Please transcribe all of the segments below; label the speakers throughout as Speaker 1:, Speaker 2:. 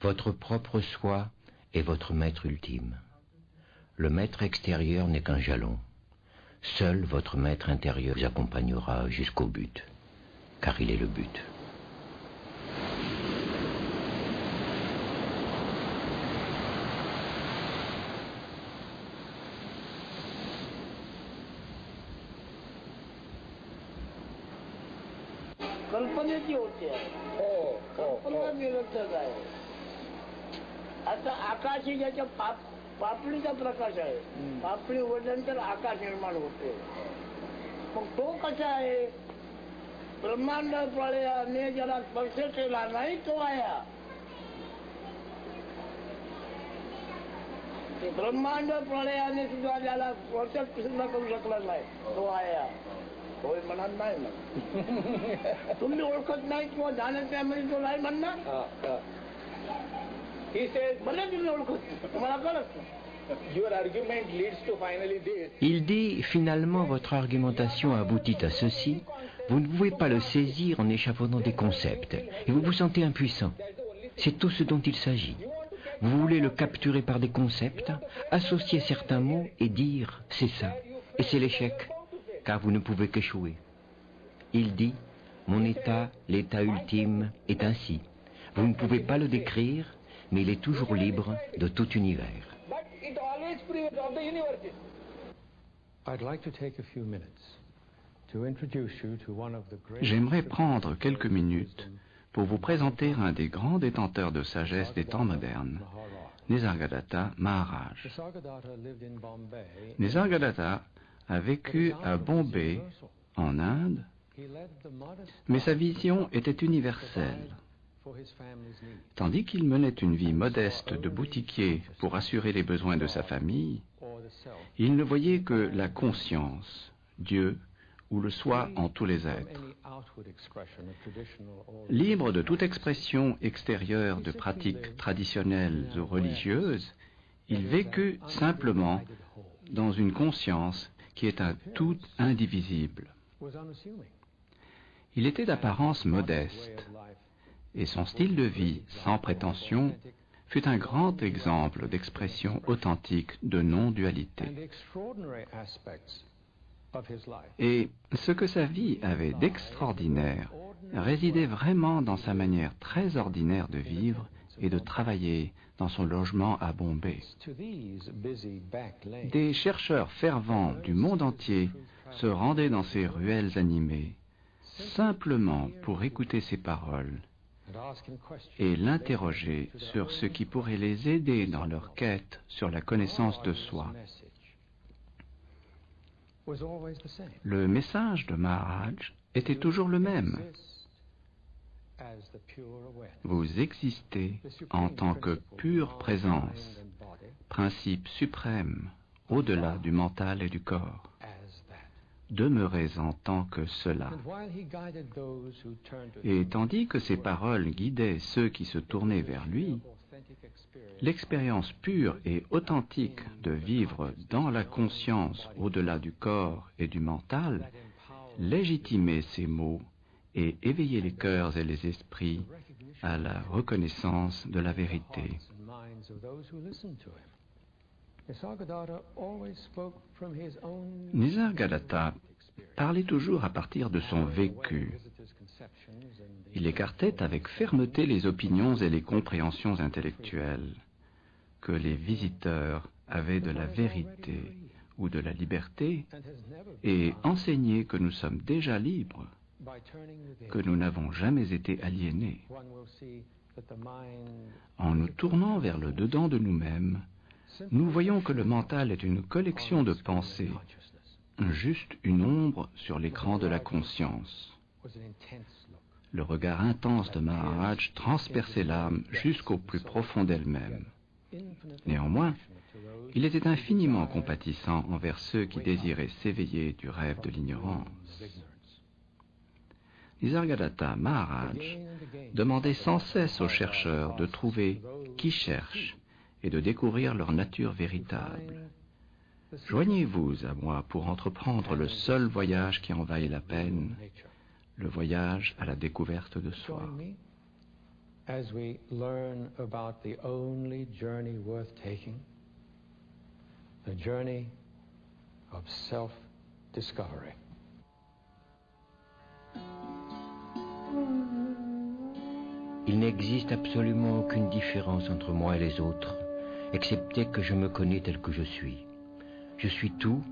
Speaker 1: Votre propre soi est votre maître ultime. Le maître extérieur n'est qu'un jalon. Seul votre maître intérieur vous accompagnera jusqu'au but, car il est le but.
Speaker 2: कल्पनेची होते कल्पना निरर्थक आहे. आता आकाश ही ज्याच्या पापडीचा प्रकाश आहे. पापडी उघडल्यानंतर आकाश निर्माण होते. मग तो कसा आहे? ब्रह्मांड प्रलयाने ज्याला स्पर्श केला नाही तो आया. ब्रह्मांड प्रलयाने सुद्धा ज्याला स्पर्श सुद्धा करू शकला नाही तो आया. होय म्हणणार नाही ना. तुम्ही ओळखत नाही किंवा जाणत त्यामध्ये तो नाही म्हणणार. भले तुम्ही ओळखत तुम्हाला कळत.
Speaker 1: Il dit, finalement, votre argumentation aboutit à ceci. Vous ne pouvez pas le saisir en échafaudant des concepts. Et vous vous sentez impuissant. C'est tout ce dont il s'agit. Vous voulez le capturer par des concepts, associer certains mots et dire, c'est ça. Et c'est l'échec, car vous ne pouvez qu'échouer. Il dit, mon état, l'état ultime, est ainsi. Vous ne pouvez pas le décrire, mais il est toujours libre de tout univers.
Speaker 3: J'aimerais prendre quelques minutes pour vous présenter un des grands détenteurs de sagesse des temps modernes, Nisargadatta Maharaj. Nisargadatta a vécu à Bombay, en Inde, mais sa vision était universelle. Tandis qu'il menait une vie modeste de boutiquier pour assurer les besoins de sa famille, il ne voyait que la conscience, Dieu ou le soi en tous les êtres. Libre de toute expression extérieure de pratiques traditionnelles ou religieuses, il vécut simplement dans une conscience qui est un tout indivisible. Il était d'apparence modeste, et son style de vie sans prétention fut un grand exemple d'expression authentique de non-dualité. Et ce que sa vie avait d'extraordinaire résidait vraiment dans sa manière très ordinaire de vivre et de travailler dans son logement à Bombay. Des chercheurs fervents du monde entier se rendaient dans ces ruelles animées, simplement pour écouter ses paroles et l'interroger sur ce qui pourrait les aider dans leur quête sur la connaissance de soi. Le message de Maharaj était toujours le même. Vous existez en tant que pure présence, principe suprême, au-delà du mental et du corps. Demeurez en tant que cela. Et tandis que ces paroles guidaient ceux qui se tournaient vers lui, l'expérience pure et authentique de vivre dans la conscience au-delà du corps et du mental légitimait ces mots et éveillait les cœurs et les esprits à la reconnaissance de la vérité. Nisargadatta parlait toujours à partir de son vécu. Il écartait avec fermeté les opinions et les compréhensions intellectuelles que les visiteurs avaient de la vérité ou de la liberté et enseignait que nous sommes déjà libres, que nous n'avons jamais été aliénés. En nous tournant vers le dedans de nous-mêmes, nous voyons que le mental est une collection de pensées, juste une ombre sur l'écran de la conscience. Le regard intense de Maharaj transperçait l'âme jusqu'au plus profond d'elle-même. Néanmoins, il était infiniment compatissant envers ceux qui désiraient s'éveiller du rêve de l'ignorance. Nisargadatta Maharaj demandait sans cesse aux chercheurs de trouver qui cherche et de découvrir leur nature véritable. Joignez-vous à moi pour entreprendre le seul voyage qui en vaille la peine, le voyage à la découverte de soi.
Speaker 4: as we learn about the only journey worth taking, the journey of self-discovery.
Speaker 1: Il n'existe absolument aucune différence entre moi et les autres, excepté que je me connais tel que je suis. Je suis tout,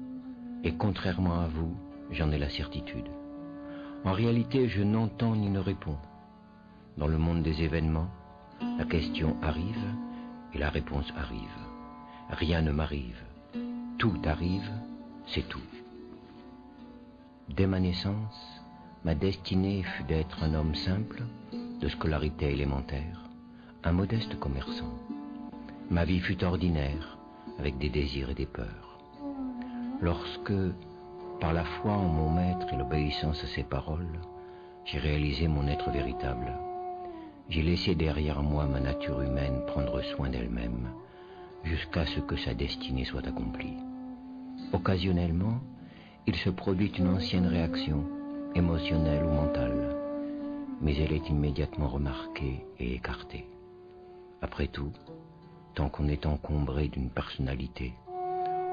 Speaker 1: et contrairement à vous, j'en ai la certitude. En réalité, je n'entends ni ne réponds. Dans le monde des événements, la question arrive et la réponse arrive. Rien ne m'arrive. Tout arrive, c'est tout. Dès ma naissance, ma destinée fut d'être un homme simple, de scolarité élémentaire, un modeste commerçant. Ma vie fut ordinaire, avec des désirs et des peurs. Lorsque, par la foi en mon maître et l'obéissance à ses paroles, j'ai réalisé mon être véritable, j'ai laissé derrière moi ma nature humaine prendre soin d'elle-même, jusqu'à ce que sa destinée soit accomplie. Occasionnellement, il se produit une ancienne réaction, émotionnelle ou mentale, mais elle est immédiatement remarquée et écartée. Après tout, tant qu'on est encombré d'une personnalité,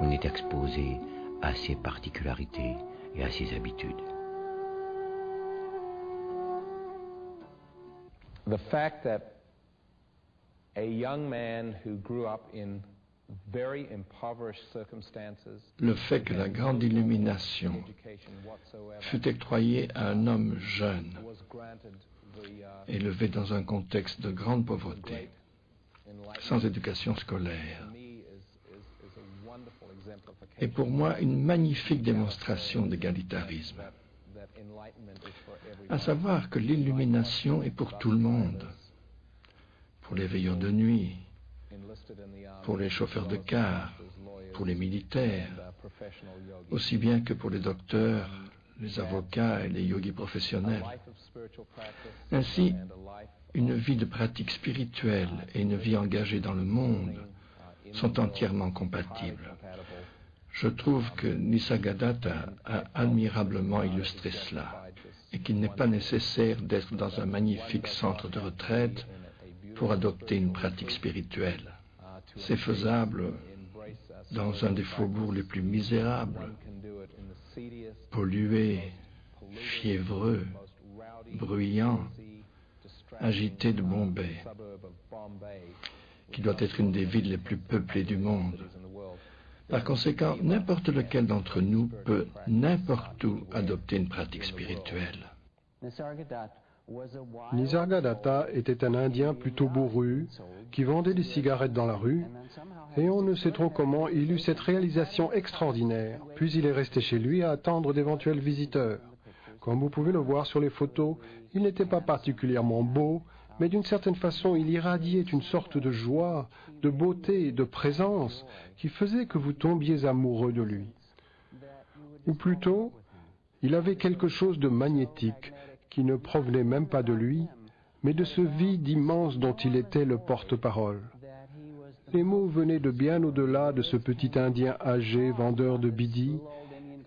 Speaker 1: on est exposé à ses particularités et à ses habitudes.
Speaker 5: The fact that a young man who grew up in very impoverished circumstances,
Speaker 6: le fait que la grande illumination fut octroyée à un homme jeune, élevé dans un contexte de grande pauvreté, sans éducation scolaire, est pour moi une magnifique démonstration d'égalitarisme. À savoir que l'illumination est pour tout le monde, pour les veilleurs de nuit, pour les chauffeurs de car, pour les militaires, aussi bien que pour les docteurs, les avocats et les yogis professionnels. Ainsi, une vie de pratique spirituelle et une vie engagée dans le monde sont entièrement compatibles. Je trouve que Nisargadatta a admirablement illustré cela, et qu'il n'est pas nécessaire d'être dans un magnifique centre de retraite pour adopter une pratique spirituelle. C'est faisable dans un des faubourgs les plus misérables, pollué, fiévreux, bruyant, agité de Bombay, qui doit être une des villes les plus peuplées du monde. Par conséquent, n'importe lequel d'entre nous peut, n'importe où, adopter une pratique spirituelle.
Speaker 7: Nisargadatta était un Indien plutôt bourru, qui vendait des cigarettes dans la rue, et on ne sait trop comment il eut cette réalisation extraordinaire, puis il est resté chez lui à attendre d'éventuels visiteurs. Comme vous pouvez le voir sur les photos, il n'était pas particulièrement beau, mais d'une certaine façon il irradiait une sorte de joie, de beauté, de présence, qui faisait que vous tombiez amoureux de lui. Ou plutôt, il avait quelque chose de magnétique, qui ne provenait même pas de lui, mais de ce vide immense dont il était le porte-parole. Les mots venaient de bien au-delà de ce petit Indien âgé, vendeur de bidi,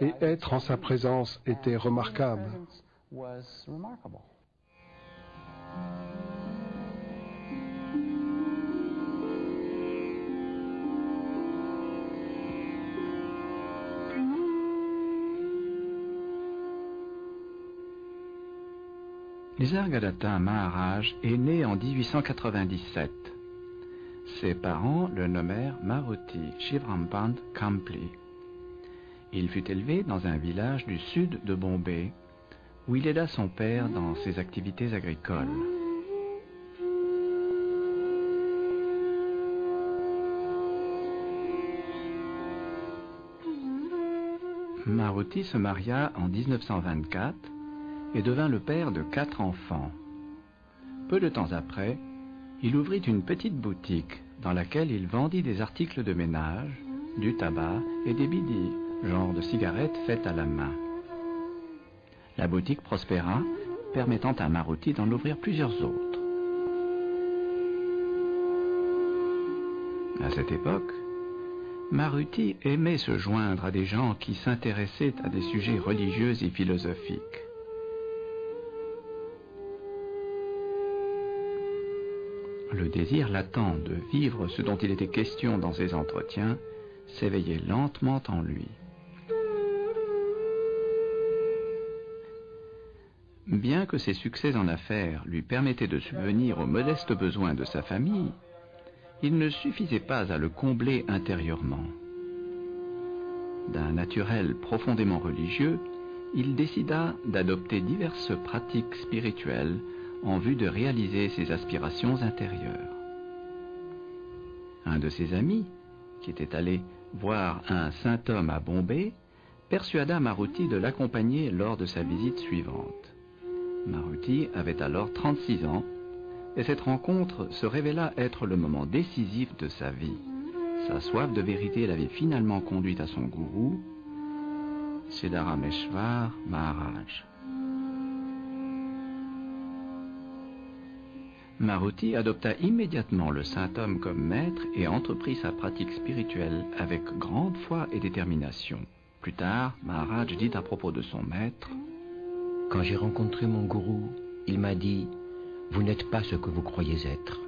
Speaker 7: et être en sa présence était remarquable.
Speaker 3: Nisargadatta Maharaj est né en 1897. Ses parents le nommèrent Maruti Shivrampant Kampli. Il fut élevé dans un village du sud de Bombay, où il aida son père dans ses activités agricoles. Maruti se maria en 1924 et devint le père de 4 enfants. Peu de temps après, il ouvrit une petite boutique dans laquelle il vendit des articles de ménage, du tabac et des bidis, genre de cigarettes faites à la main. La boutique prospéra, permettant à Maruti d'en ouvrir plusieurs autres. À cette époque, Maruti aimait se joindre à des gens qui s'intéressaient à des sujets religieux et philosophiques. Le désir latent de vivre ce dont il était question dans ces entretiens s'éveillait lentement en lui. Bien que ses succès en affaires lui permettaient de subvenir aux modestes besoins de sa famille, il ne suffisait pas à le combler intérieurement. D'un naturel profondément religieux, il décida d'adopter diverses pratiques spirituelles en vue de réaliser ses aspirations intérieures. Un de ses amis, qui était allé voir un saint homme à Bombay, persuada Maruti de l'accompagner lors de sa visite suivante. Maruti avait alors 36 ans, et cette rencontre se révéla être le moment décisif de sa vie. Sa soif de vérité l'avait finalement conduite à son gourou, Siddharameshwar Maharaj. Maruti adopta immédiatement le saint homme comme maître et entreprit sa pratique spirituelle avec grande foi et détermination. Plus tard, Maharaj dit à propos de son maître:
Speaker 1: Quand j'ai rencontré mon gourou, il m'a dit « Vous n'êtes pas ce que vous croyez être.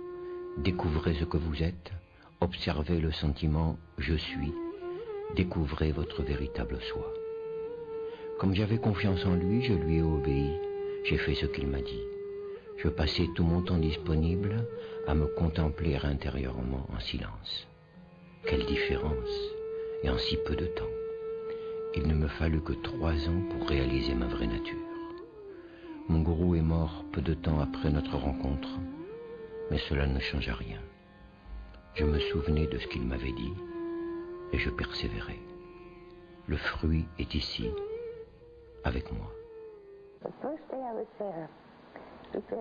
Speaker 1: Découvrez ce que vous êtes. Observez le sentiment « je suis ». Découvrez votre véritable soi. » Comme j'avais confiance en lui, je lui ai obéi. J'ai fait ce qu'il m'a dit. Je passais tout mon temps disponible à me contempler intérieurement en silence. Quelle différence, et en si peu de temps. Il ne me fallut que 3 ans pour réaliser ma vraie nature. Mon gourou est mort peu de temps après notre rencontre, mais cela ne changea rien. Je me souvenais de ce qu'il m'avait dit, et je persévérais. Le fruit est ici, avec moi.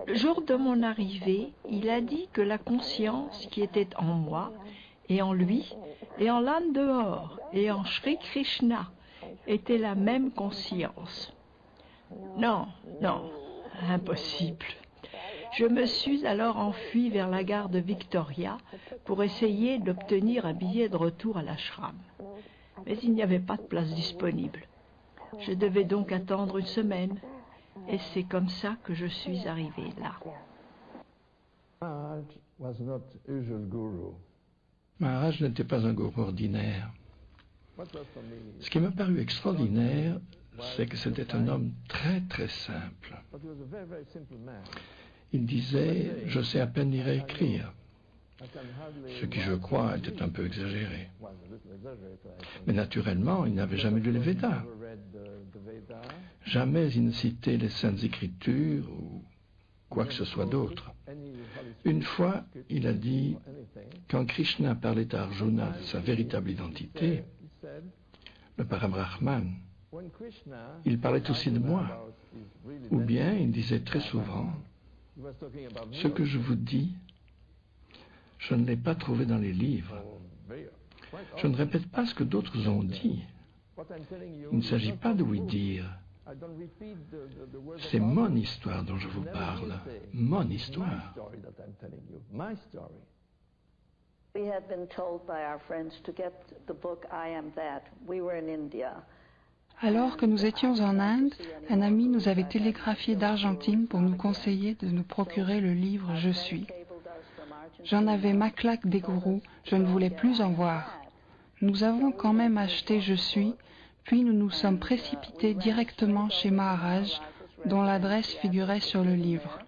Speaker 8: Le jour de mon arrivée, il a dit que la conscience qui était en moi, et en lui, et en l'âne dehors, et en Sri Krishna, était la même conscience. Non, non, impossible. Je me suis alors enfui vers la gare de Victoria pour essayer d'obtenir un billet de retour à l'ashram. Mais il n'y avait pas de place disponible. Je devais donc attendre 1 semaine, et c'est comme ça que je suis arrivé là.
Speaker 6: Maharaj n'était pas un gourou ordinaire. Ce qui m'a paru extraordinaire, c'est que c'était un homme très très simple. Il disait « je sais à peine lire et écrire », ce qui, je crois, était un peu exagéré. Mais naturellement, il n'avait jamais lu les Védas. Jamais il ne citait les Saintes Écritures ou quoi que ce soit d'autre. Une fois, il a dit, quand Krishna parlait à Arjuna de sa véritable identité, le Parabrahman, il parlait aussi de moi. Ou bien il disait très souvent, ce que je vous dis, je ne l'ai pas trouvé dans les livres. Je ne répète pas ce que d'autres ont dit. Il ne s'agit pas de oui dire. C'est mon histoire dont je vous parle. Mon histoire.
Speaker 9: Alors que nous étions en Inde, un ami nous avait télégraphié d'Argentine pour nous conseiller de nous procurer le livre « Je suis ». J'en avais ma claque des gourous, je ne voulais plus en voir. Nous avons quand même acheté « Je suis », puis nous nous sommes précipités directement chez Maharaj, dont l'adresse figurait sur le livre.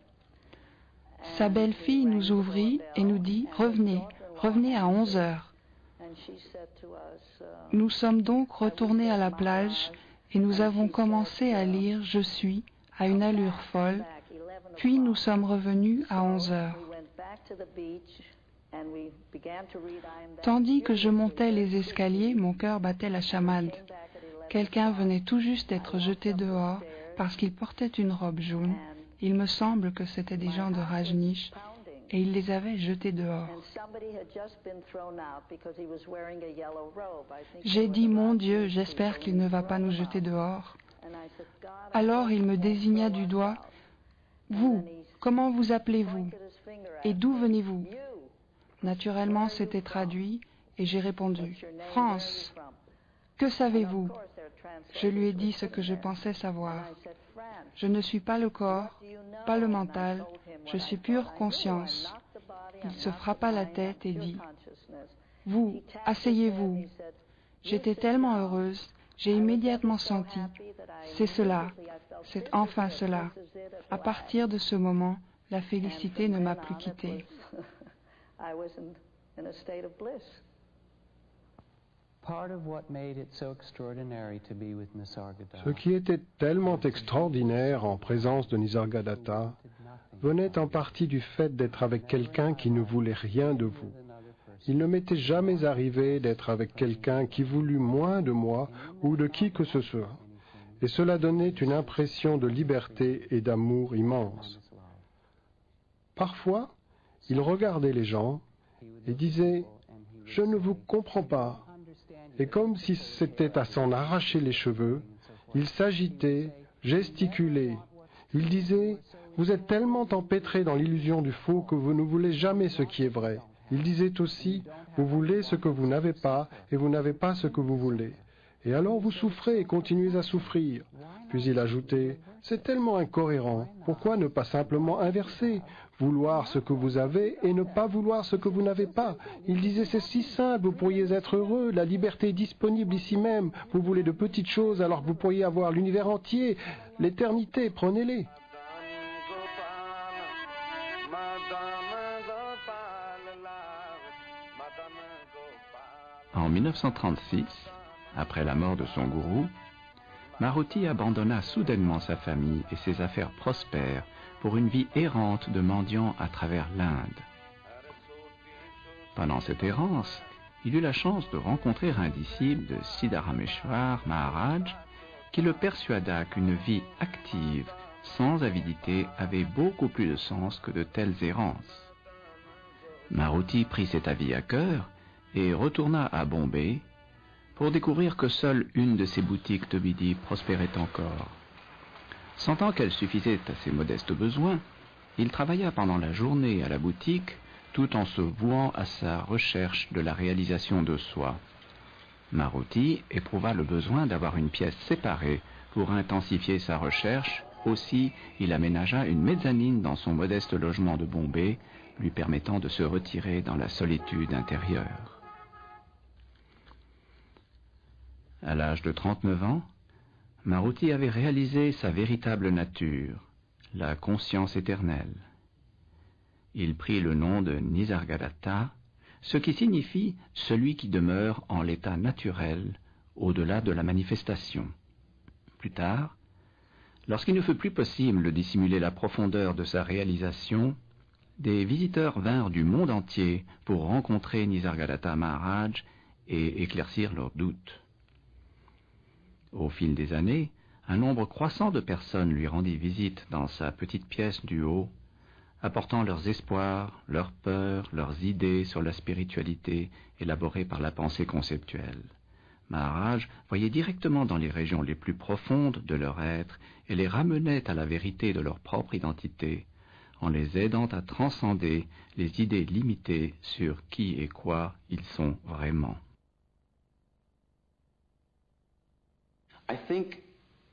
Speaker 9: Sa belle-fille nous ouvrit et nous dit « Revenez, revenez à 11 heures ». Nous sommes donc retournés à la plage et nous avons commencé à lire « Je suis » à une allure folle, puis nous sommes revenus à 11 heures. Tandis que je montais les escaliers, mon cœur battait la chamade. Quelqu'un venait tout juste d'être jeté dehors parce qu'il portait une robe jaune. Il me semble que c'étaient des gens de Rajneesh et il les avait jetés dehors. J'ai dit, mon Dieu, j'espère qu'il ne va pas nous jeter dehors. Alors il me désigna du doigt. Vous, comment vous appelez-vous? Et d'où venez-vous? Naturellement, c'était traduit et j'ai répondu, France. Que savez-vous? Je lui ai dit ce que je pensais savoir. Je ne suis pas le corps, pas le mental, je suis pure conscience. Il se frappa la tête et dit, « Vous, asseyez-vous. » J'étais tellement heureuse, j'ai immédiatement senti, c'est cela, c'est enfin cela. À partir de ce moment, la félicité ne m'a plus quittée.
Speaker 7: Ce qui était tellement extraordinaire en présence de Nisargadatta venait en partie du fait d'être avec quelqu'un qui ne voulait rien de vous. Il ne m'était jamais arrivé d'être avec quelqu'un qui voulut moins de moi ou de qui que ce soit. Et cela donnait une impression de liberté et d'amour immense. Parfois, il regardait les gens et disait « Je ne vous comprends pas ». Et comme si c'était à s'en arracher les cheveux, il s'agitait, gesticulait. Il disait « Vous êtes tellement empêtrés dans l'illusion du faux que vous ne voulez jamais ce qui est vrai ». Il disait aussi « Vous voulez ce que vous n'avez pas et vous n'avez pas ce que vous voulez. Et alors vous souffrez et continuez à souffrir. » Puis il ajoutait « C'est tellement incohérent. Pourquoi ne pas simplement inverser? Vouloir ce que vous avez et ne pas vouloir ce que vous n'avez pas. » Il disait « C'est si simple, vous pourriez être heureux. La liberté est disponible ici même. Vous voulez de petites choses alors que vous pourriez avoir l'univers entier. L'éternité, prenez-les. »
Speaker 3: En 1936, après la mort de son gourou, Maruti abandonna soudainement sa famille et ses affaires prospères pour une vie errante de mendiant à travers l'Inde. Pendant cette errance, il eut la chance de rencontrer un disciple de Siddharameshwar Maharaj qui le persuada qu'une vie active, sans avidité, avait beaucoup plus de sens que de telles errances. Maruti prit cet avis à cœur et retourna à Bombay pour découvrir que seule une de ses boutiques de midi prospérait encore. Sentant qu'elle suffisait à ses modestes besoins, il travailla pendant la journée à la boutique tout en se vouant à sa recherche de la réalisation de soi. Maruti éprouva le besoin d'avoir une pièce séparée pour intensifier sa recherche. Aussi, il aménagea une mezzanine dans son modeste logement de Bombay, lui permettant de se retirer dans la solitude intérieure. À l'âge de 39 ans, Maruti avait réalisé sa véritable nature, la conscience éternelle. Il prit le nom de Nisargadatta, ce qui signifie « celui qui demeure en l'état naturel, au-delà de la manifestation ». Plus tard, lorsqu'il ne fut plus possible de dissimuler la profondeur de sa réalisation, des visiteurs vinrent du monde entier pour rencontrer Nisargadatta Maharaj et éclaircir leurs doutes. Au fil des années, un nombre croissant de personnes lui rendit visite dans sa petite pièce du haut, apportant leurs espoirs, leurs peurs, leurs idées sur la spiritualité élaborée par la pensée conceptuelle. Maharaj voyait directement dans les régions les plus profondes de leur être et les ramenait à la vérité de leur propre identité, en les aidant à transcender les idées limitées sur qui et quoi ils sont vraiment.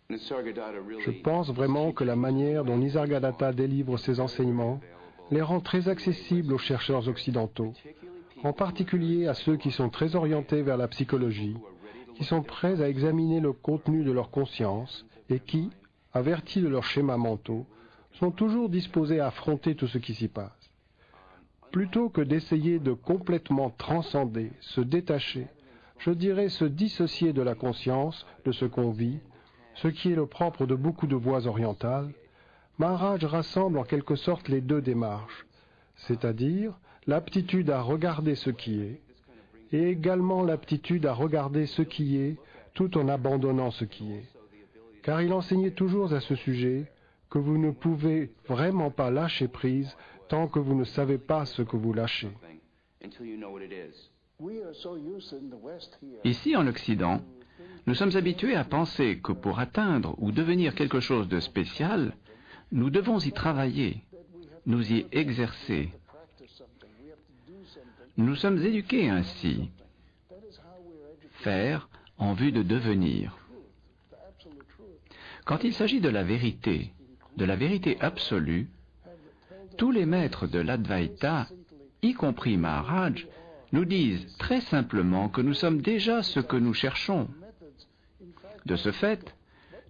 Speaker 7: Je pense vraiment que la manière dont Nisargadatta délivre ses enseignements les rend très accessibles aux chercheurs occidentaux, en particulier à ceux qui sont très orientés vers la psychologie, qui sont prêts à examiner le contenu de leur conscience et qui, avertis de leurs schémas mentaux, sont toujours disposés à affronter tout ce qui s'y passe. Plutôt que d'essayer de complètement transcender, se détacher, je dirais se dissocier de la conscience, de ce qu'on vit, ce qui est le propre de beaucoup de voies orientales, Maharaj rassemble en quelque sorte les deux démarches, c'est-à-dire l'aptitude à regarder ce qui est, et également l'aptitude à regarder ce qui est tout en abandonnant ce qui est. Car il enseignait toujours à ce sujet que vous ne pouvez vraiment pas lâcher prise tant que vous ne savez pas ce que vous lâchez.
Speaker 3: Ici, en Occident, nous sommes habitués à penser que pour atteindre ou devenir quelque chose de spécial, nous devons y travailler, nous y exercer. Nous sommes éduqués ainsi. Faire en vue de devenir. Quand il s'agit de la vérité absolue, tous les maîtres de l'Advaita y compris Maharaj, nous disent très simplement que nous sommes déjà ce que nous cherchons. De ce fait,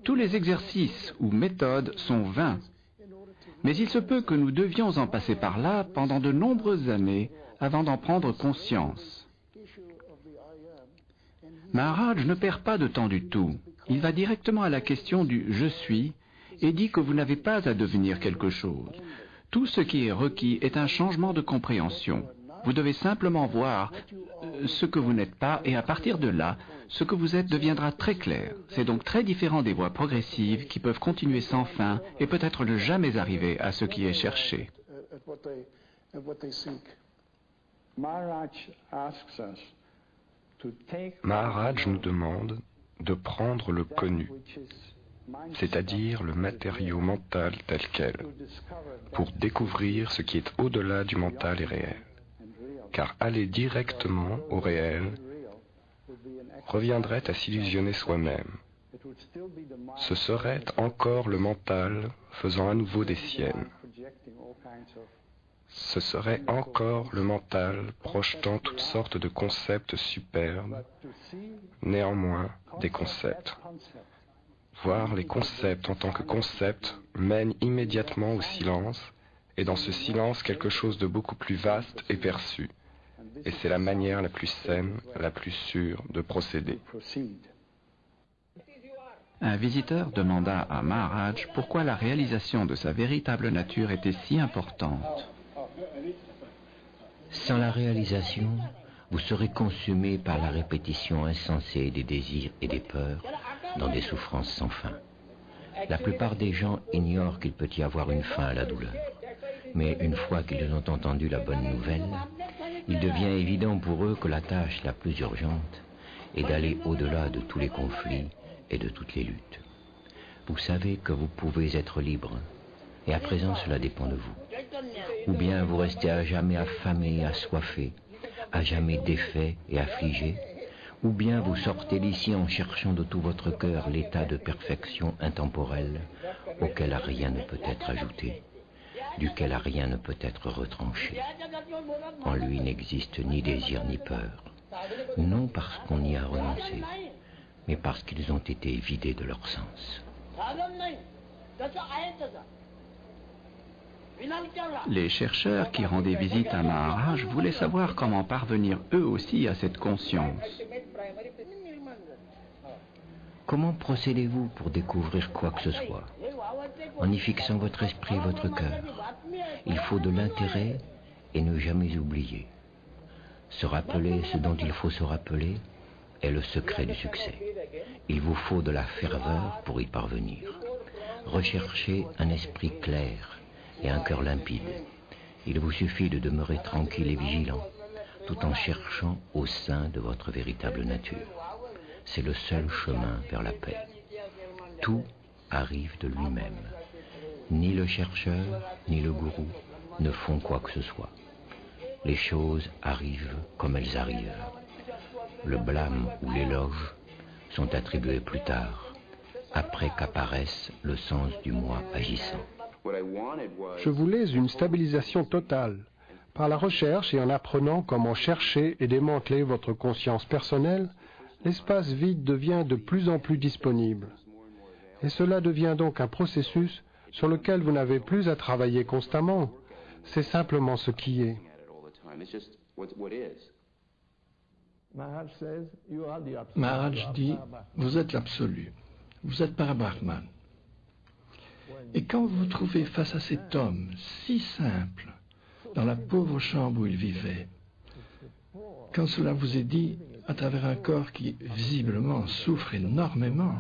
Speaker 3: tous les exercices ou méthodes sont vains. Mais il se peut que nous devions en passer par là pendant de nombreuses années avant d'en prendre conscience. Maharaj ne perd pas de temps du tout. Il va directement à la question du « je suis » et dit que vous n'avez pas à devenir quelque chose. Tout ce qui est requis est un changement de compréhension. Vous devez simplement voir ce que vous n'êtes pas et à partir de là, ce que vous êtes deviendra très clair. C'est donc très différent des voies progressives qui peuvent continuer sans fin et peut-être ne jamais arriver à ce qui est cherché.
Speaker 10: Maharaj nous demande de prendre le connu, c'est-à-dire le matériau mental tel quel, pour découvrir ce qui est au-delà du mental et réel. Car aller directement au réel reviendrait à s'illusionner soi-même. Ce serait encore le mental faisant à nouveau des siennes. Ce serait encore le mental projetant toutes sortes de concepts superbes, néanmoins des concepts. Voir les concepts en tant que concepts mène immédiatement au silence, et dans ce silence quelque chose de beaucoup plus vaste est perçu. Et c'est la manière la plus saine, la plus sûre de procéder.
Speaker 3: Un visiteur demanda à Maharaj pourquoi la réalisation de sa véritable nature était si importante.
Speaker 1: Sans la réalisation, vous serez consumé par la répétition insensée des désirs et des peurs dans des souffrances sans fin. La plupart des gens ignorent qu'il peut y avoir une fin à la douleur. Mais une fois qu'ils ont entendu la bonne nouvelle, il devient évident pour eux que la tâche la plus urgente est d'aller au-delà de tous les conflits et de toutes les luttes. Vous savez que vous pouvez être libre, et à présent cela dépend de vous. Ou bien vous restez à jamais affamé et assoiffé, à jamais défait et affligé, ou bien vous sortez d'ici en cherchant de tout votre cœur l'état de perfection intemporelle auquel rien ne peut être ajouté, duquel rien ne peut être retranché. En lui n'existe ni désir ni peur, non parce qu'on y a renoncé, mais parce qu'ils ont été vidés de leur sens.
Speaker 3: Les chercheurs qui rendaient visite à Maharaj voulaient savoir comment parvenir eux aussi à cette conscience.
Speaker 1: Comment procédez-vous pour découvrir quoi que ce soit? En y fixant votre esprit et votre cœur. Il faut de l'intérêt et ne jamais oublier. Se rappeler ce dont il faut se rappeler est le secret du succès. Il vous faut de la ferveur pour y parvenir. Recherchez un esprit clair et un cœur limpide. Il vous suffit de demeurer tranquille et vigilant, tout en cherchant au sein de votre véritable nature. C'est le seul chemin vers la paix. Tout arrive de lui-même. Ni le chercheur, ni le gourou ne font quoi que ce soit. Les choses arrivent comme elles arrivent. Le blâme ou l'éloge sont attribués plus tard, après qu'apparaisse le sens du moi agissant.
Speaker 7: Je voulais une stabilisation totale. Par la recherche et en apprenant comment chercher et démanteler votre conscience personnelle, l'espace vide devient de plus en plus disponible. Et cela devient donc un processus sur lequel vous n'avez plus à travailler constamment. C'est simplement ce qui est.
Speaker 6: Maharaj dit, vous êtes l'absolu, vous êtes Parabrahman. Et quand vous vous trouvez face à cet homme si simple, dans la pauvre chambre où il vivait, quand cela vous est dit à travers un corps qui visiblement souffre énormément,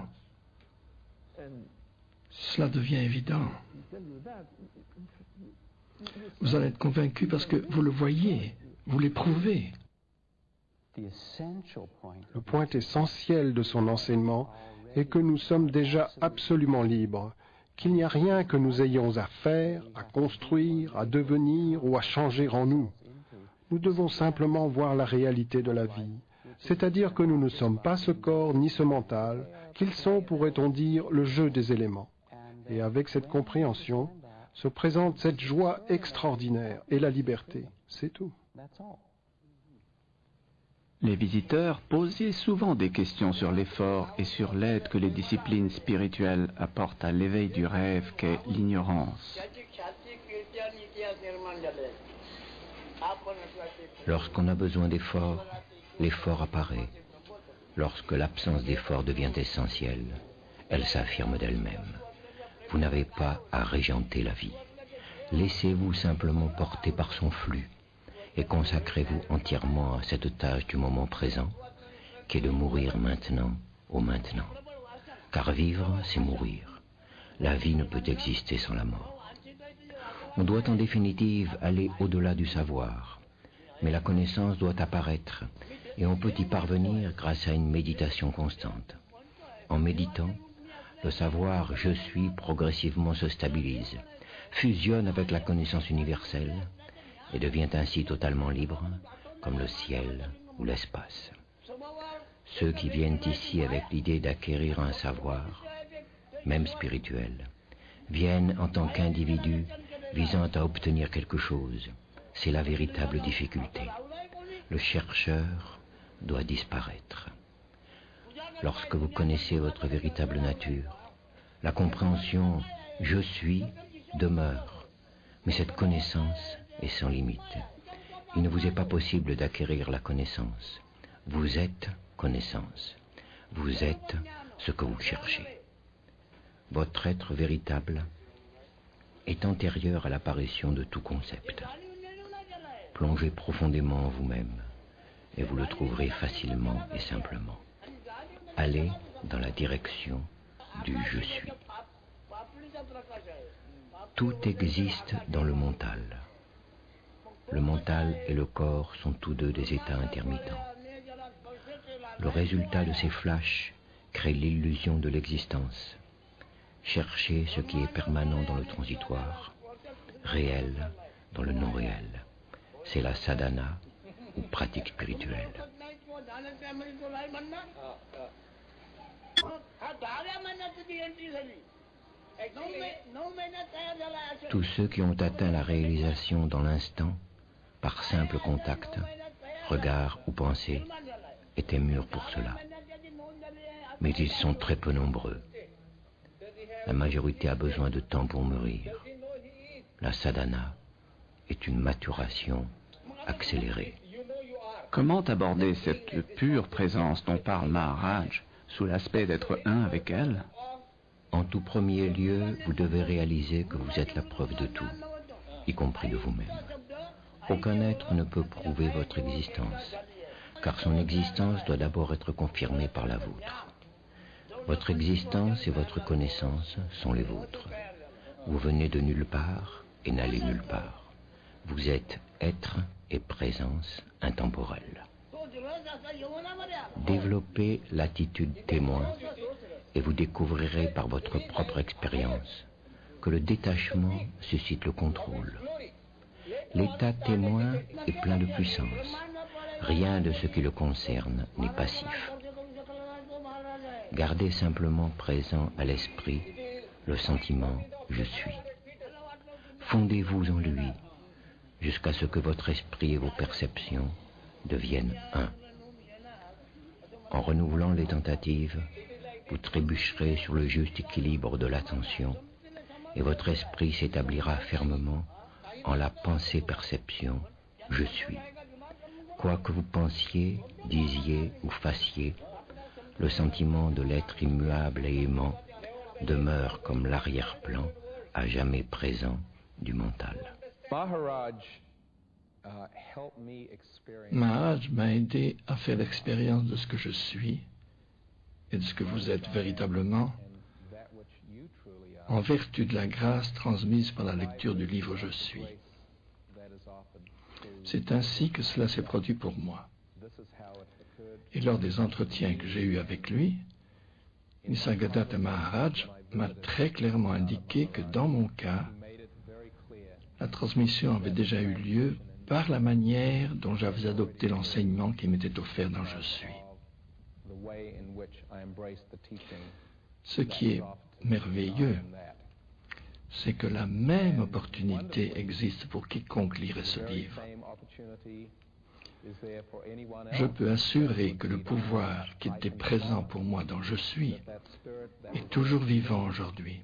Speaker 6: cela devient évident. Vous en êtes convaincu parce que vous le voyez, vous l'éprouvez.
Speaker 7: Le point essentiel de son enseignement est que nous sommes déjà absolument libres, qu'il n'y a rien que nous ayons à faire, à construire, à devenir ou à changer en nous. Nous devons simplement voir la réalité de la vie, c'est-à-dire que nous ne sommes pas ce corps ni ce mental, qu'ils sont, pourrait-on dire, le jeu des éléments. Et avec cette compréhension se présente cette joie extraordinaire et la liberté, c'est tout.
Speaker 3: Les visiteurs posaient souvent des questions sur l'effort et sur l'aide que les disciplines spirituelles apportent à l'éveil du rêve qu'est l'ignorance.
Speaker 1: Lorsqu'on a besoin d'effort, l'effort apparaît. Lorsque l'absence d'effort devient essentielle, elle s'affirme d'elle-même. Vous n'avez pas à régenter la vie. Laissez-vous simplement porter par son flux et consacrez-vous entièrement à cette tâche du moment présent, qui est de mourir maintenant au maintenant. Car vivre, c'est mourir. La vie ne peut exister sans la mort. On doit en définitive aller au-delà du savoir, mais la connaissance doit apparaître, et on peut y parvenir grâce à une méditation constante. En méditant, le savoir « je suis » progressivement se stabilise, fusionne avec la connaissance universelle et devient ainsi totalement libre, comme le ciel ou l'espace. Ceux qui viennent ici avec l'idée d'acquérir un savoir, même spirituel, viennent en tant qu'individus visant à obtenir quelque chose. C'est la véritable difficulté. Le chercheur doit disparaître. Lorsque vous connaissez votre véritable nature, la compréhension « je suis » demeure, mais cette connaissance est sans limite. Il ne vous est pas possible d'acquérir la connaissance. Vous êtes connaissance. Vous êtes ce que vous cherchez. Votre être véritable est antérieur à l'apparition de tout concept. Plongez profondément en vous-même et vous le trouverez facilement et simplement. Allez dans la direction du « je suis ». Tout existe dans le mental. Le mental et le corps sont tous deux des états intermittents. Le résultat de ces flashs crée l'illusion de l'existence. Cherchez ce qui est permanent dans le transitoire, réel dans le non réel. C'est la sadhana ou pratique spirituelle. Tous ceux qui ont atteint la réalisation dans l'instant, par simple contact, regard ou pensée, étaient mûrs pour cela. Mais ils sont très peu nombreux. La majorité a besoin de temps pour mûrir. La sadhana est une maturation accélérée.
Speaker 3: Comment aborder cette pure présence dont parle Maharaj sous l'aspect d'être un avec elle?
Speaker 1: En tout premier lieu, vous devez réaliser que vous êtes la preuve de tout, y compris de vous-même. Aucun être ne peut prouver votre existence, car son existence doit d'abord être confirmée par la vôtre. Votre existence et votre connaissance sont les vôtres. Vous venez de nulle part et n'allez nulle part. Vous êtes être et présence intemporelle. Développez l'attitude témoin et vous découvrirez par votre propre expérience que le détachement suscite le contrôle. L'état témoin est plein de puissance. Rien de ce qui le concerne n'est passif. Gardez simplement présent à l'esprit le sentiment « je suis ». Fondez-vous en lui jusqu'à ce que votre esprit et vos perceptions deviennent un. En renouvelant les tentatives, vous trébucherez sur le juste équilibre de l'attention et votre esprit s'établira fermement en la pensée-perception « je suis ». Quoi que vous pensiez, disiez ou fassiez, le sentiment de l'être immuable et aimant demeure comme l'arrière-plan à jamais présent du mental.
Speaker 6: Maharaj m'a aidé à faire l'expérience de ce que je suis et de ce que vous êtes véritablement en vertu de la grâce transmise par la lecture du livre Je suis. C'est ainsi que cela s'est produit pour moi. Et lors des entretiens que j'ai eus avec lui, Nisargadatta Maharaj m'a très clairement indiqué que dans mon cas, la transmission avait déjà eu lieu par la manière dont j'avais adopté l'enseignement qui m'était offert dans Je suis. Ce qui est merveilleux, c'est que la même opportunité existe pour quiconque lirait ce livre. Je peux assurer que le pouvoir qui était présent pour moi dans Je suis est toujours vivant aujourd'hui.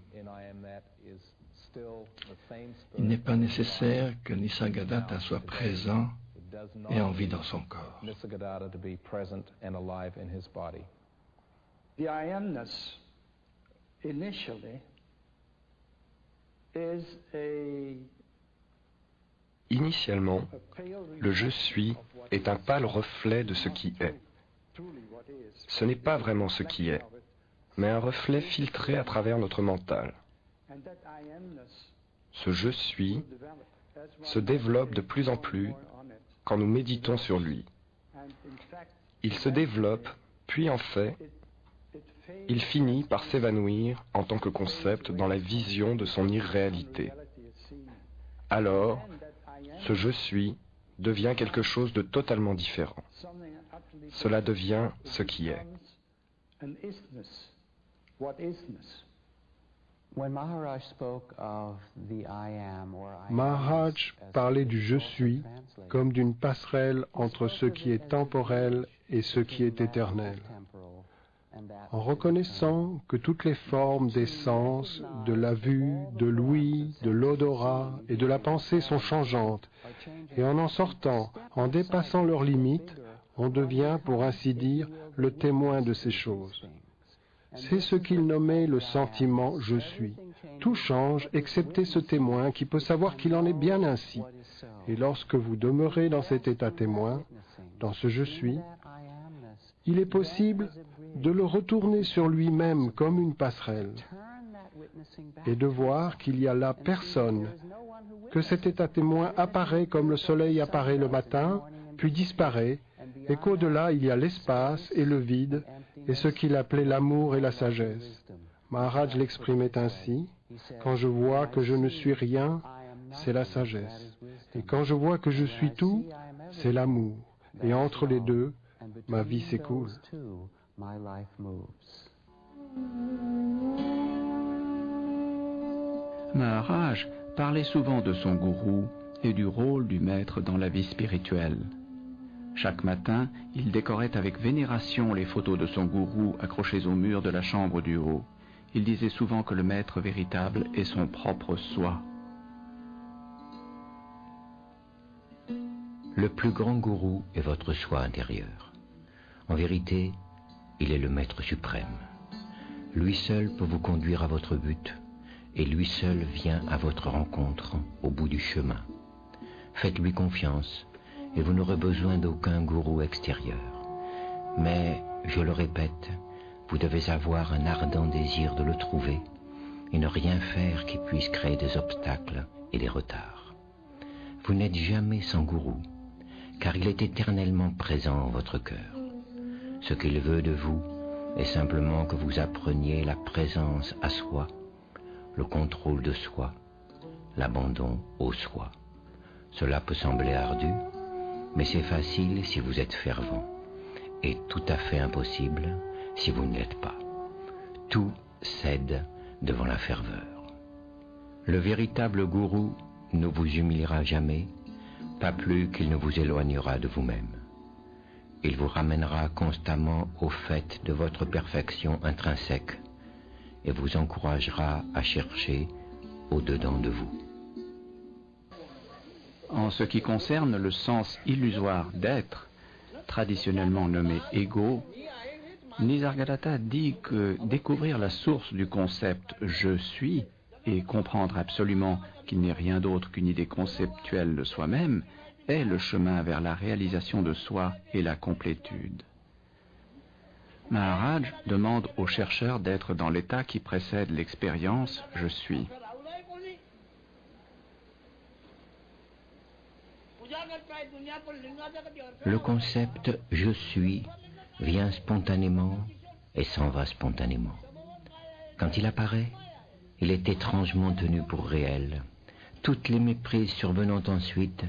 Speaker 6: Il n'est pas nécessaire que Nisargadatta soit présent et en vie dans son corps.
Speaker 2: The I amness initially is
Speaker 10: Initialement, le je suis est un pâle reflet de ce qui est. Ce n'est pas vraiment ce qui est, mais un reflet filtré à travers notre mental. Ce je suis se développe de plus en plus quand nous méditons sur lui. Il se développe, puis en fait, il finit par s'évanouir en tant que concept dans la vision de son irréalité. Alors, ce je suis devient quelque chose de totalement différent. Cela devient ce qui est.
Speaker 7: Maharaj parlait du je suis comme d'une passerelle entre ce qui est temporel et ce qui est éternel. En reconnaissant que toutes les formes des sens, de la vue, de l'ouïe, de l'odorat et de la pensée sont changeantes, et en sortant, en dépassant leurs limites, on devient, pour ainsi dire, le témoin de ces choses. C'est ce qu'il nommait le sentiment « je suis ». Tout change, excepté ce témoin qui peut savoir qu'il en est bien ainsi. Et lorsque vous demeurez dans cet état témoin, dans ce « je suis », il est possible de le retourner sur lui-même comme une passerelle et de voir qu'il y a là personne, que cet état témoin apparaît comme le soleil apparaît le matin, puis disparaît, et qu'au-delà il y a l'espace et le vide, et ce qu'il appelait l'amour et la sagesse. Maharaj l'exprimait ainsi: quand je vois que je ne suis rien, c'est la sagesse, et quand je vois que je suis tout, c'est l'amour, et entre les deux, ma vie s'écoule.
Speaker 3: Maharaj parlait souvent de son gourou et du rôle du maître dans la vie spirituelle. Chaque matin, il décorait avec vénération les photos de son gourou accrochées au mur de la chambre du haut. Il disait souvent que le maître véritable est son propre soi.
Speaker 1: Le plus grand gourou est votre soi intérieur. En vérité, il est le maître suprême. Lui seul peut vous conduire à votre but, et lui seul vient à votre rencontre au bout du chemin. Faites-lui confiance, et vous n'aurez besoin d'aucun gourou extérieur. Mais, je le répète, vous devez avoir un ardent désir de le trouver, et ne rien faire qui puisse créer des obstacles et des retards. Vous n'êtes jamais sans gourou, car il est éternellement présent en votre cœur. Ce qu'il veut de vous est simplement que vous appreniez la présence à soi, le contrôle de soi, l'abandon au soi. Cela peut sembler ardu, mais c'est facile si vous êtes fervent, et tout à fait impossible si vous ne l'êtes pas. Tout cède devant la ferveur. Le véritable gourou ne vous humiliera jamais, pas plus qu'il ne vous éloignera de vous-même. Il vous ramènera constamment au fait de votre perfection intrinsèque et vous encouragera à chercher au-dedans de vous.
Speaker 3: En ce qui concerne le sens illusoire d'être, traditionnellement nommé ego, Nisargadatta dit que découvrir la source du concept « je suis » et comprendre absolument qu'il n'est rien d'autre qu'une idée conceptuelle de soi-même est le chemin vers la réalisation de soi et la complétude. Maharaj demande aux chercheurs d'être dans l'état qui précède l'expérience « je suis ».
Speaker 1: Le concept « je suis » vient spontanément et s'en va spontanément. Quand il apparaît, il est étrangement tenu pour réel. Toutes les méprises survenant ensuite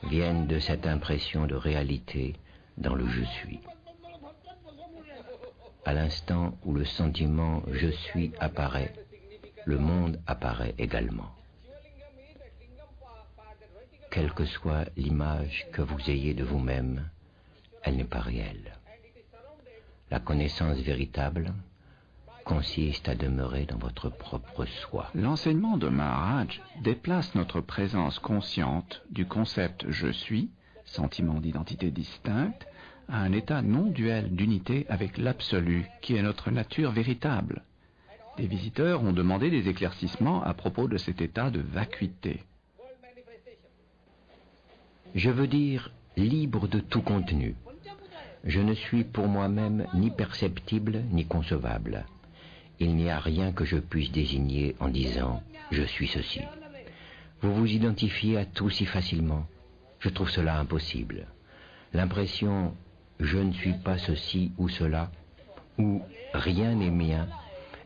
Speaker 1: viennent de cette impression de réalité dans le « je suis ». À l'instant où le sentiment « je suis » apparaît, le monde apparaît également. Quelle que soit l'image que vous ayez de vous-même, elle n'est pas réelle. La connaissance véritable consiste à demeurer dans votre propre soi.
Speaker 3: L'enseignement de Maharaj déplace notre présence consciente du concept « je suis », sentiment d'identité distincte, à un état non duel d'unité avec l'absolu, qui est notre nature véritable. Des visiteurs ont demandé des éclaircissements à propos de cet état de vacuité.
Speaker 1: Je veux dire libre de tout contenu. Je ne suis pour moi-même ni perceptible ni concevable. Il n'y a rien que je puisse désigner en disant « je suis ceci ». Vous vous identifiez à tout si facilement. Je trouve cela impossible. L'impression « je ne suis pas ceci ou cela » ou « rien n'est mien »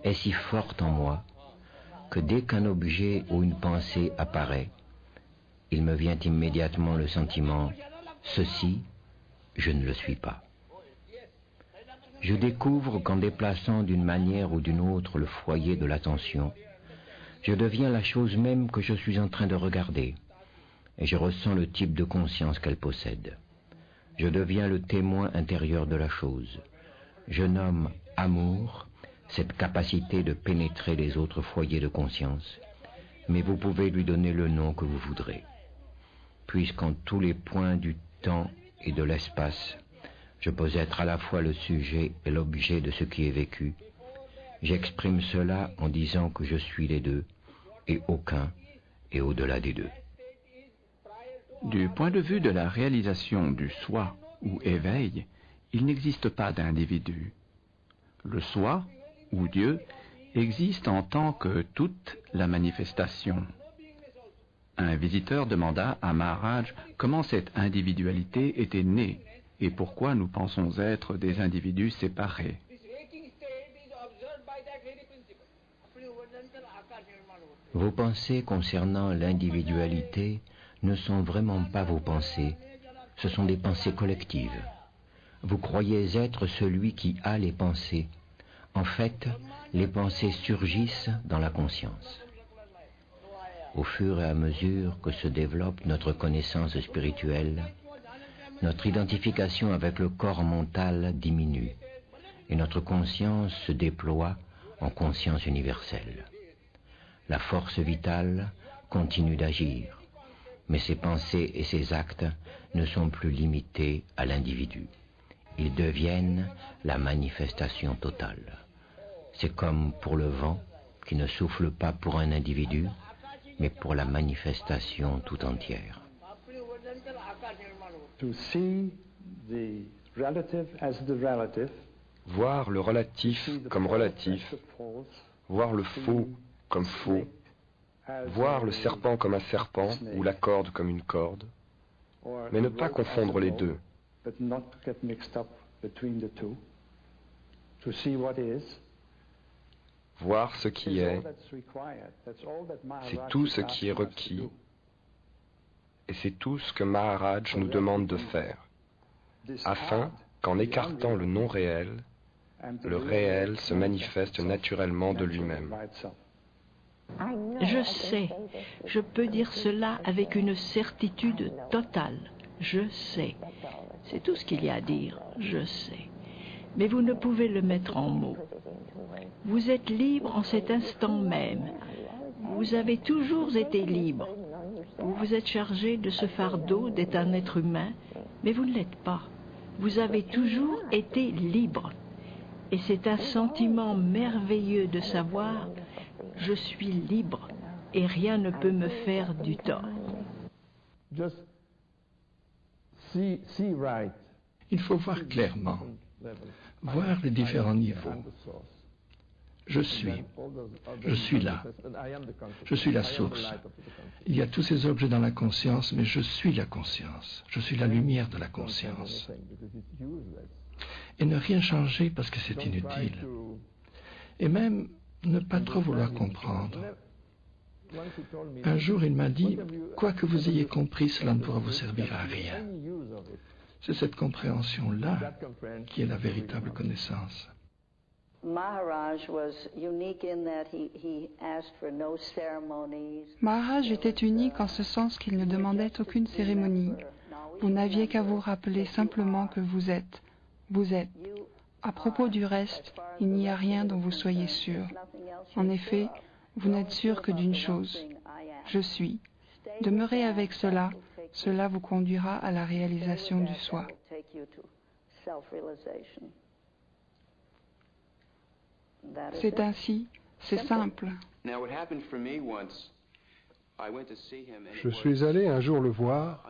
Speaker 1: est si forte en moi que dès qu'un objet ou une pensée apparaît, il me vient immédiatement le sentiment « ceci, je ne le suis pas ». Je découvre qu'en déplaçant d'une manière ou d'une autre le foyer de l'attention, je deviens la chose même que je suis en train de regarder, et je ressens le type de conscience qu'elle possède. Je deviens le témoin intérieur de la chose. Je nomme amour cette capacité de pénétrer les autres foyers de conscience, mais vous pouvez lui donner le nom que vous voudrez. Puisqu'en tous les points du temps et de l'espace, je peux être à la fois le sujet et l'objet de ce qui est vécu, j'exprime cela en disant que je suis les deux, et aucun est au-delà des deux.
Speaker 3: Du point de vue de la réalisation du soi ou éveil, il n'existe pas d'individu. Le soi, ou Dieu, existe en tant que toute la manifestation. Un visiteur demanda à Maharaj comment cette individualité était née et pourquoi nous pensons être des individus séparés.
Speaker 1: Vos pensées concernant l'individualité ne sont vraiment pas vos pensées, ce sont des pensées collectives. Vous croyez être celui qui a les pensées. En fait, les pensées surgissent dans la conscience. Au fur et à mesure que se développe notre connaissance spirituelle, notre identification avec le corps mental diminue et notre conscience se déploie en conscience universelle. La force vitale continue d'agir, mais ses pensées et ses actes ne sont plus limités à l'individu. Ils deviennent la manifestation totale. C'est comme pour le vent qui ne souffle pas pour un individu, mais pour la manifestation tout entière.
Speaker 10: Voir le relatif comme relatif, voir le faux comme faux, voir le serpent comme un serpent ou la corde comme une corde, mais ne pas confondre les deux. Voir ce qui est, c'est tout ce qui est requis, et c'est tout ce que Maharaj nous demande de faire, afin qu'en écartant le non réel, le réel se manifeste naturellement de lui-même.
Speaker 8: Je sais, je peux dire cela avec une certitude totale. Je sais. C'est tout ce qu'il y a à dire, je sais. Mais vous ne pouvez le mettre en mots. Vous êtes libre en cet instant même. Vous avez toujours été libre. Vous vous êtes chargé de ce fardeau d'être un être humain, mais vous ne l'êtes pas. Vous avez toujours été libre. Et c'est un sentiment merveilleux de savoir « je suis libre et rien ne peut me faire du tort ».
Speaker 6: Il faut voir clairement, voir les différents niveaux. Je suis là, je suis la source. Il y a tous ces objets dans la conscience, mais je suis la conscience, je suis la lumière de la conscience. Et ne rien changer parce que c'est inutile. Et même ne pas trop vouloir comprendre. Un jour, il m'a dit, quoi que vous ayez compris, cela ne pourra vous servir à rien. C'est cette compréhension-là qui est la véritable connaissance.
Speaker 9: Maharaj était unique en ce sens qu'il ne demandait aucune cérémonie. Vous n'aviez qu'à vous rappeler simplement que vous êtes. Vous êtes. À propos du reste, il n'y a rien dont vous soyez sûr. En effet, vous n'êtes sûr que d'une chose. Je suis. Demeurez avec cela, cela vous conduira à la réalisation du soi. C'est ainsi, c'est simple.
Speaker 7: Je suis allé un jour le voir,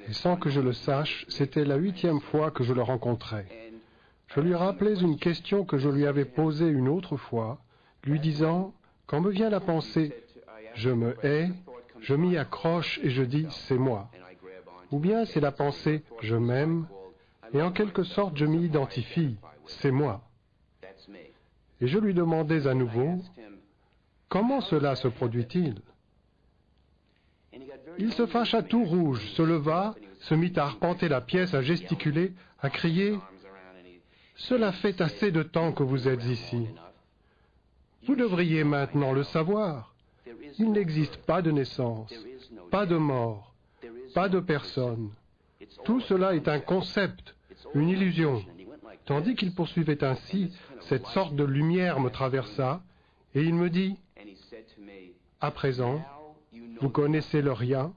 Speaker 7: et sans que je le sache, c'était la 8e fois que je le rencontrais. Je lui rappelais une question que je lui avais posée une autre fois, lui disant, quand me vient la pensée, je me hais, je m'y accroche et je dis, c'est moi. Ou bien c'est la pensée, je m'aime, et en quelque sorte je m'y identifie, c'est moi. Et je lui demandais à nouveau, comment cela se produit-il? Il se fâcha tout rouge, se leva, se mit à arpenter la pièce, à gesticuler, à crier, « Cela fait assez de temps que vous êtes ici. Vous devriez maintenant le savoir. Il n'existe pas de naissance, pas de mort, pas de personne. Tout cela est un concept, une illusion. » Tandis qu'il poursuivait ainsi, cette sorte de lumière me traversa, et il me dit, « À présent, vous connaissez le rien,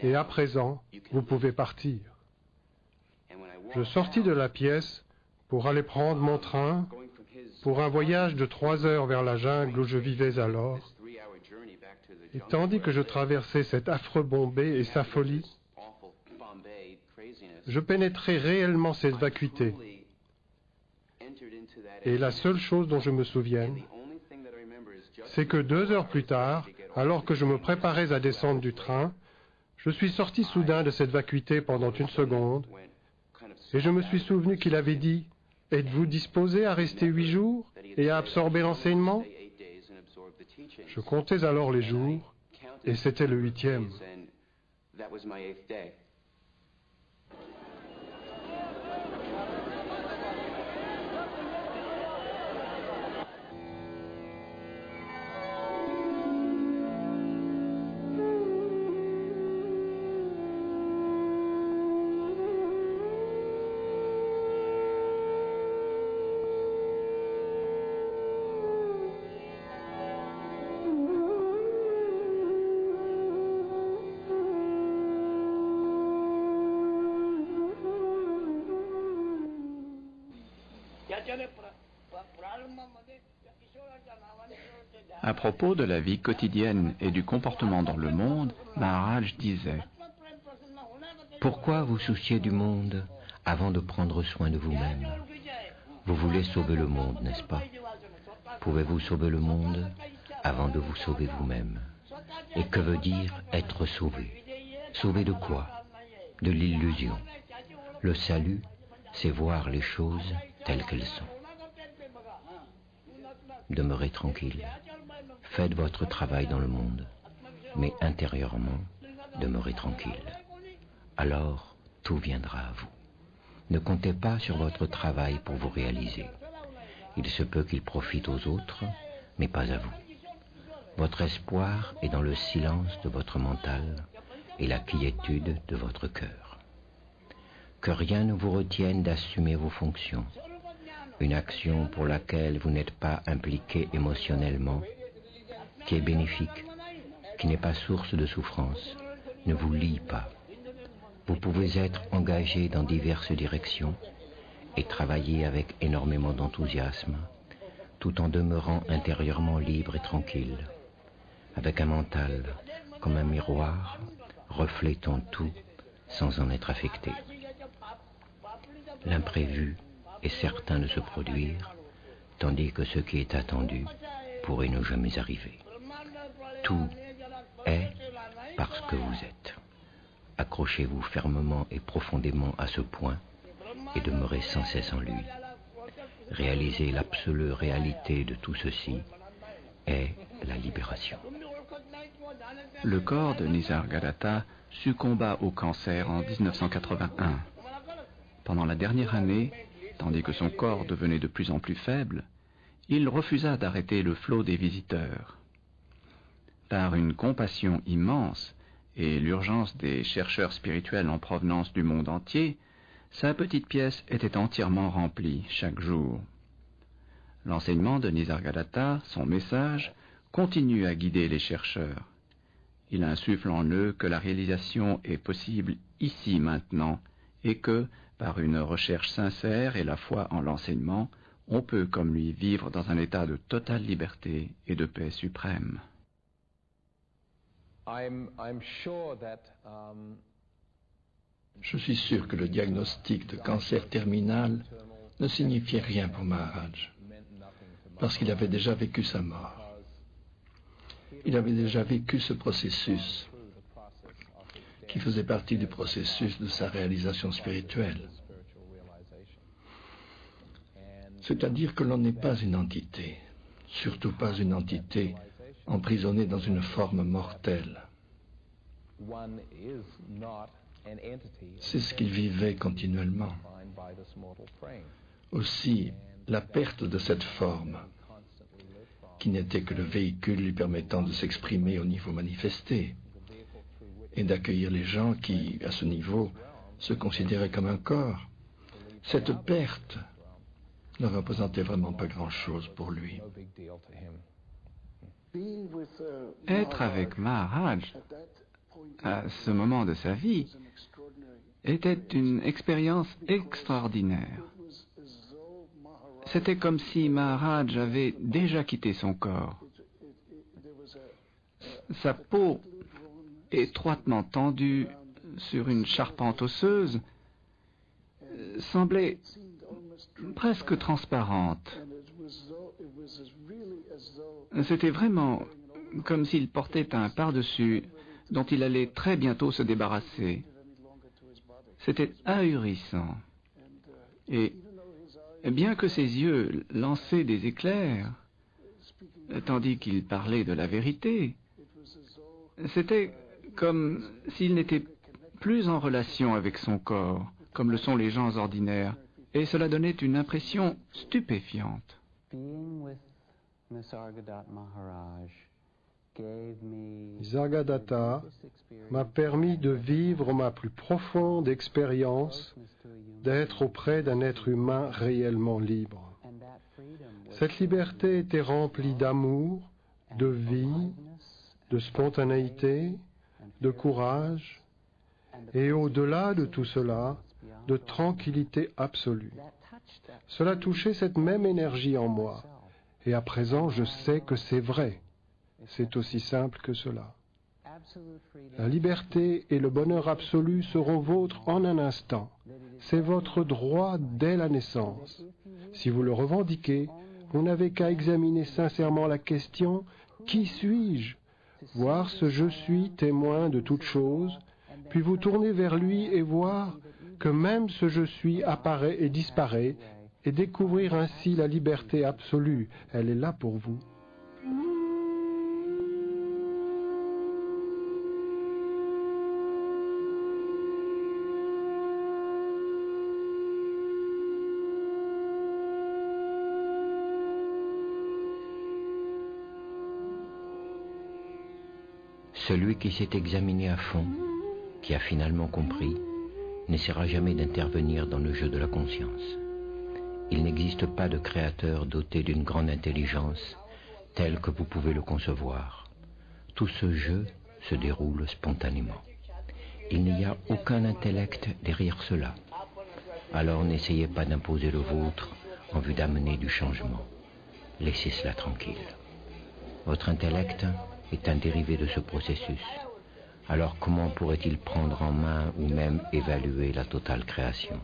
Speaker 7: et à présent, vous pouvez partir. » Je sortis de la pièce pour aller prendre mon train pour un voyage de 3 heures vers la jungle où je vivais alors. Et tandis que je traversais cet affreux Bombay et sa folie, je pénétrais réellement cette vacuité. Et la seule chose dont je me souvienne, c'est que 2 heures plus tard, alors que je me préparais à descendre du train, je suis sorti soudain de cette vacuité pendant une seconde, et je me suis souvenu qu'il avait dit « Êtes-vous disposé à rester 8 jours et à absorber l'enseignement ?» Je comptais alors les jours, et c'était le 8e.
Speaker 3: À propos de la vie quotidienne et du comportement dans le monde, Maharaj disait «
Speaker 1: Pourquoi vous soucier du monde avant de prendre soin de vous-même? Vous voulez sauver le monde, n'est-ce pas? Pouvez-vous sauver le monde avant de vous sauver vous-même? Et que veut dire être sauvé? Sauvé de quoi? De l'illusion. Le salut, c'est voir les choses telles qu'elles sont. Demeurez tranquille. Faites votre travail dans le monde, mais intérieurement, demeurez tranquille. Alors, tout viendra à vous. Ne comptez pas sur votre travail pour vous réaliser. Il se peut qu'il profite aux autres, mais pas à vous. Votre espoir est dans le silence de votre mental et la quiétude de votre cœur. Que rien ne vous retienne d'assumer vos fonctions. Une action pour laquelle vous n'êtes pas impliqué émotionnellement, qui est bénéfique, qui n'est pas source de souffrance, ne vous lie pas. Vous pouvez être engagé dans diverses directions et travailler avec énormément d'enthousiasme, tout en demeurant intérieurement libre et tranquille, avec un mental comme un miroir, reflétant tout sans en être affecté. L'imprévu est certain de se produire, tandis que ce qui est attendu pourrait ne jamais arriver. Tout est parce que vous êtes. Accrochez-vous fermement et profondément à ce point et demeurez sans cesse en lui. Réaliser l'absolue réalité de tout ceci est la libération.
Speaker 3: Le corps de Nisargadatta succomba au cancer en 1981. Pendant la dernière année, tandis que son corps devenait de plus en plus faible, il refusa d'arrêter le flot des visiteurs. Par une compassion immense et l'urgence des chercheurs spirituels en provenance du monde entier, sa petite pièce était entièrement remplie chaque jour. L'enseignement de Nisargadatta, son message, continue à guider les chercheurs. Il insuffle en eux que la réalisation est possible ici maintenant et que, par une recherche sincère et la foi en l'enseignement, on peut, comme lui, vivre dans un état de totale liberté et de paix suprême.
Speaker 6: Je suis sûr que le diagnostic de cancer terminal ne signifiait rien pour Maharaj, parce qu'il avait déjà vécu sa mort. Il avait déjà vécu ce processus, qui faisait partie du processus de sa réalisation spirituelle. C'est-à-dire que l'on n'est pas une entité, surtout pas une entité emprisonnée dans une forme mortelle. C'est ce qu'il vivait continuellement. Aussi, la perte de cette forme, qui n'était que le véhicule lui permettant de s'exprimer au niveau manifesté, et d'accueillir les gens qui, à ce niveau, se considéraient comme un corps. Cette perte ne représentait vraiment pas grand-chose pour lui.
Speaker 3: Être avec Maharaj, à ce moment de sa vie, était une expérience extraordinaire. C'était comme si Maharaj avait déjà quitté son corps. Sa peau, étroitement tendue sur une charpente osseuse, semblait presque transparente. C'était vraiment comme s'il portait un par-dessus dont il allait très bientôt se débarrasser. C'était ahurissant. Et bien que ses yeux lançaient des éclairs, tandis qu'il parlait de la vérité, c'était comme s'il n'était plus en relation avec son corps, comme le sont les gens ordinaires, et cela donnait une impression stupéfiante.
Speaker 7: Nisargadatta m'a permis de vivre ma plus profonde expérience d'être auprès d'un être humain réellement libre. Cette liberté était remplie d'amour, de vie, de spontanéité, de courage, et au-delà de tout cela, de tranquillité absolue. Cela touchait cette même énergie en moi, et à présent je sais que c'est vrai. C'est aussi simple que cela. La liberté et le bonheur absolu seront vôtres en un instant. C'est votre droit dès la naissance. Si vous le revendiquez, vous n'avez qu'à examiner sincèrement la question « Qui suis-je ?» voir ce « Je suis » témoin de toute chose, puis vous tourner vers lui et voir que même ce « Je suis » apparaît et disparaît, et découvrir ainsi la liberté absolue. Elle est là pour vous.
Speaker 1: Celui qui s'est examiné à fond, qui a finalement compris, n'essaiera jamais d'intervenir dans le jeu de la conscience. Il n'existe pas de créateur doté d'une grande intelligence tel que vous pouvez le concevoir. Tout ce jeu se déroule spontanément. Il n'y a aucun intellect derrière cela. Alors n'essayez pas d'imposer le vôtre en vue d'amener du changement. Laissez cela tranquille. Votre intellect est un dérivé de ce processus. Alors comment pourrait-il prendre en main ou même évaluer la totale création?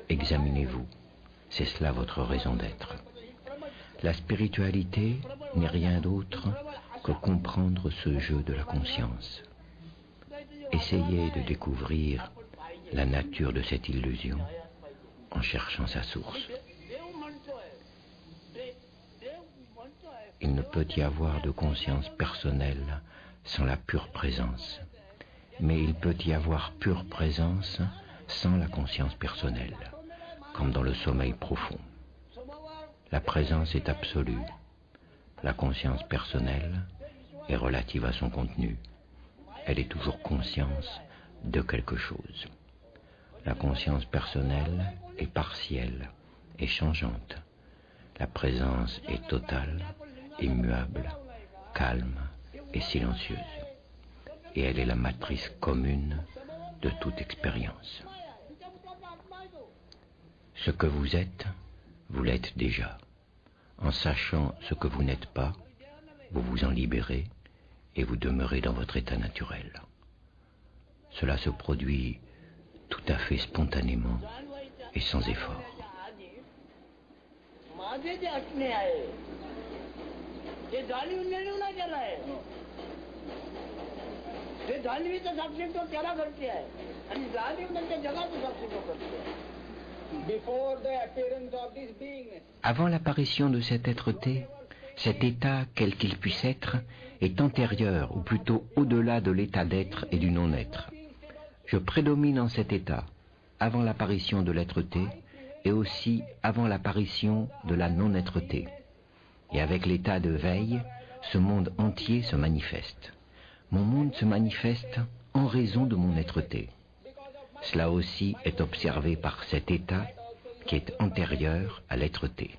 Speaker 1: Examinez-vous. C'est cela votre raison d'être. La spiritualité n'est rien d'autre que comprendre ce jeu de la conscience. Essayez de découvrir la nature de cette illusion en cherchant sa source. Il ne peut y avoir de conscience personnelle sans la pure présence, mais il peut y avoir pure présence sans la conscience personnelle, comme dans le sommeil profond. La présence est absolue. La conscience personnelle est relative à son contenu. Elle est toujours conscience de quelque chose. La conscience personnelle est partielle et changeante. La présence est totale, immuable, calme et silencieuse. Et elle est la matrice commune de toute expérience. Ce que vous êtes, vous l'êtes déjà. En sachant ce que vous n'êtes pas, vous vous en libérez et vous demeurez dans votre état naturel. Cela se produit tout à fait spontanément et sans effort. Avant l'apparition de cet être-té, cet état, quel qu'il puisse être, est antérieur, ou plutôt au-delà de l'état d'être et du non-être. Je prédomine en cet état, avant l'apparition de l'être-té, et aussi avant l'apparition de la non-être-té. Et avec l'état de veille, ce monde entier se manifeste. Mon monde se manifeste en raison de mon être-té. Cela aussi est observé par cet état qui est antérieur à l'être-té.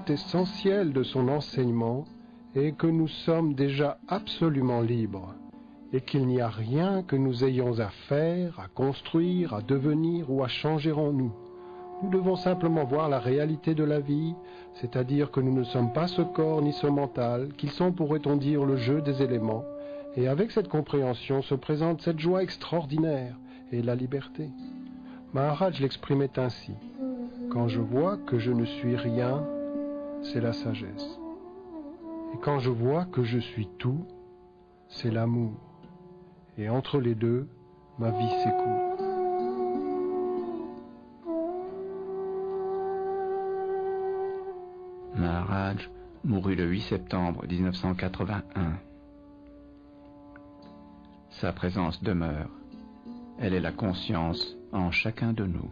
Speaker 7: Essentiel de son enseignement est que nous sommes déjà absolument libres et qu'il n'y a rien que nous ayons à faire, à construire, à devenir ou à changer en nous. Nous devons simplement voir la réalité de la vie, c'est-à-dire que nous ne sommes pas ce corps ni ce mental, qu'ils sont, pourrait-on dire, le jeu des éléments, et avec cette compréhension se présente cette joie extraordinaire et la liberté. Maharaj l'exprimait ainsi: quand je vois que je ne suis rien, c'est la sagesse. Et quand je vois que je suis tout, c'est l'amour. Et entre les deux, ma vie s'écoule.
Speaker 3: Maharaj mourut le 8 septembre 1981. Sa présence demeure. Elle est la conscience en chacun de nous.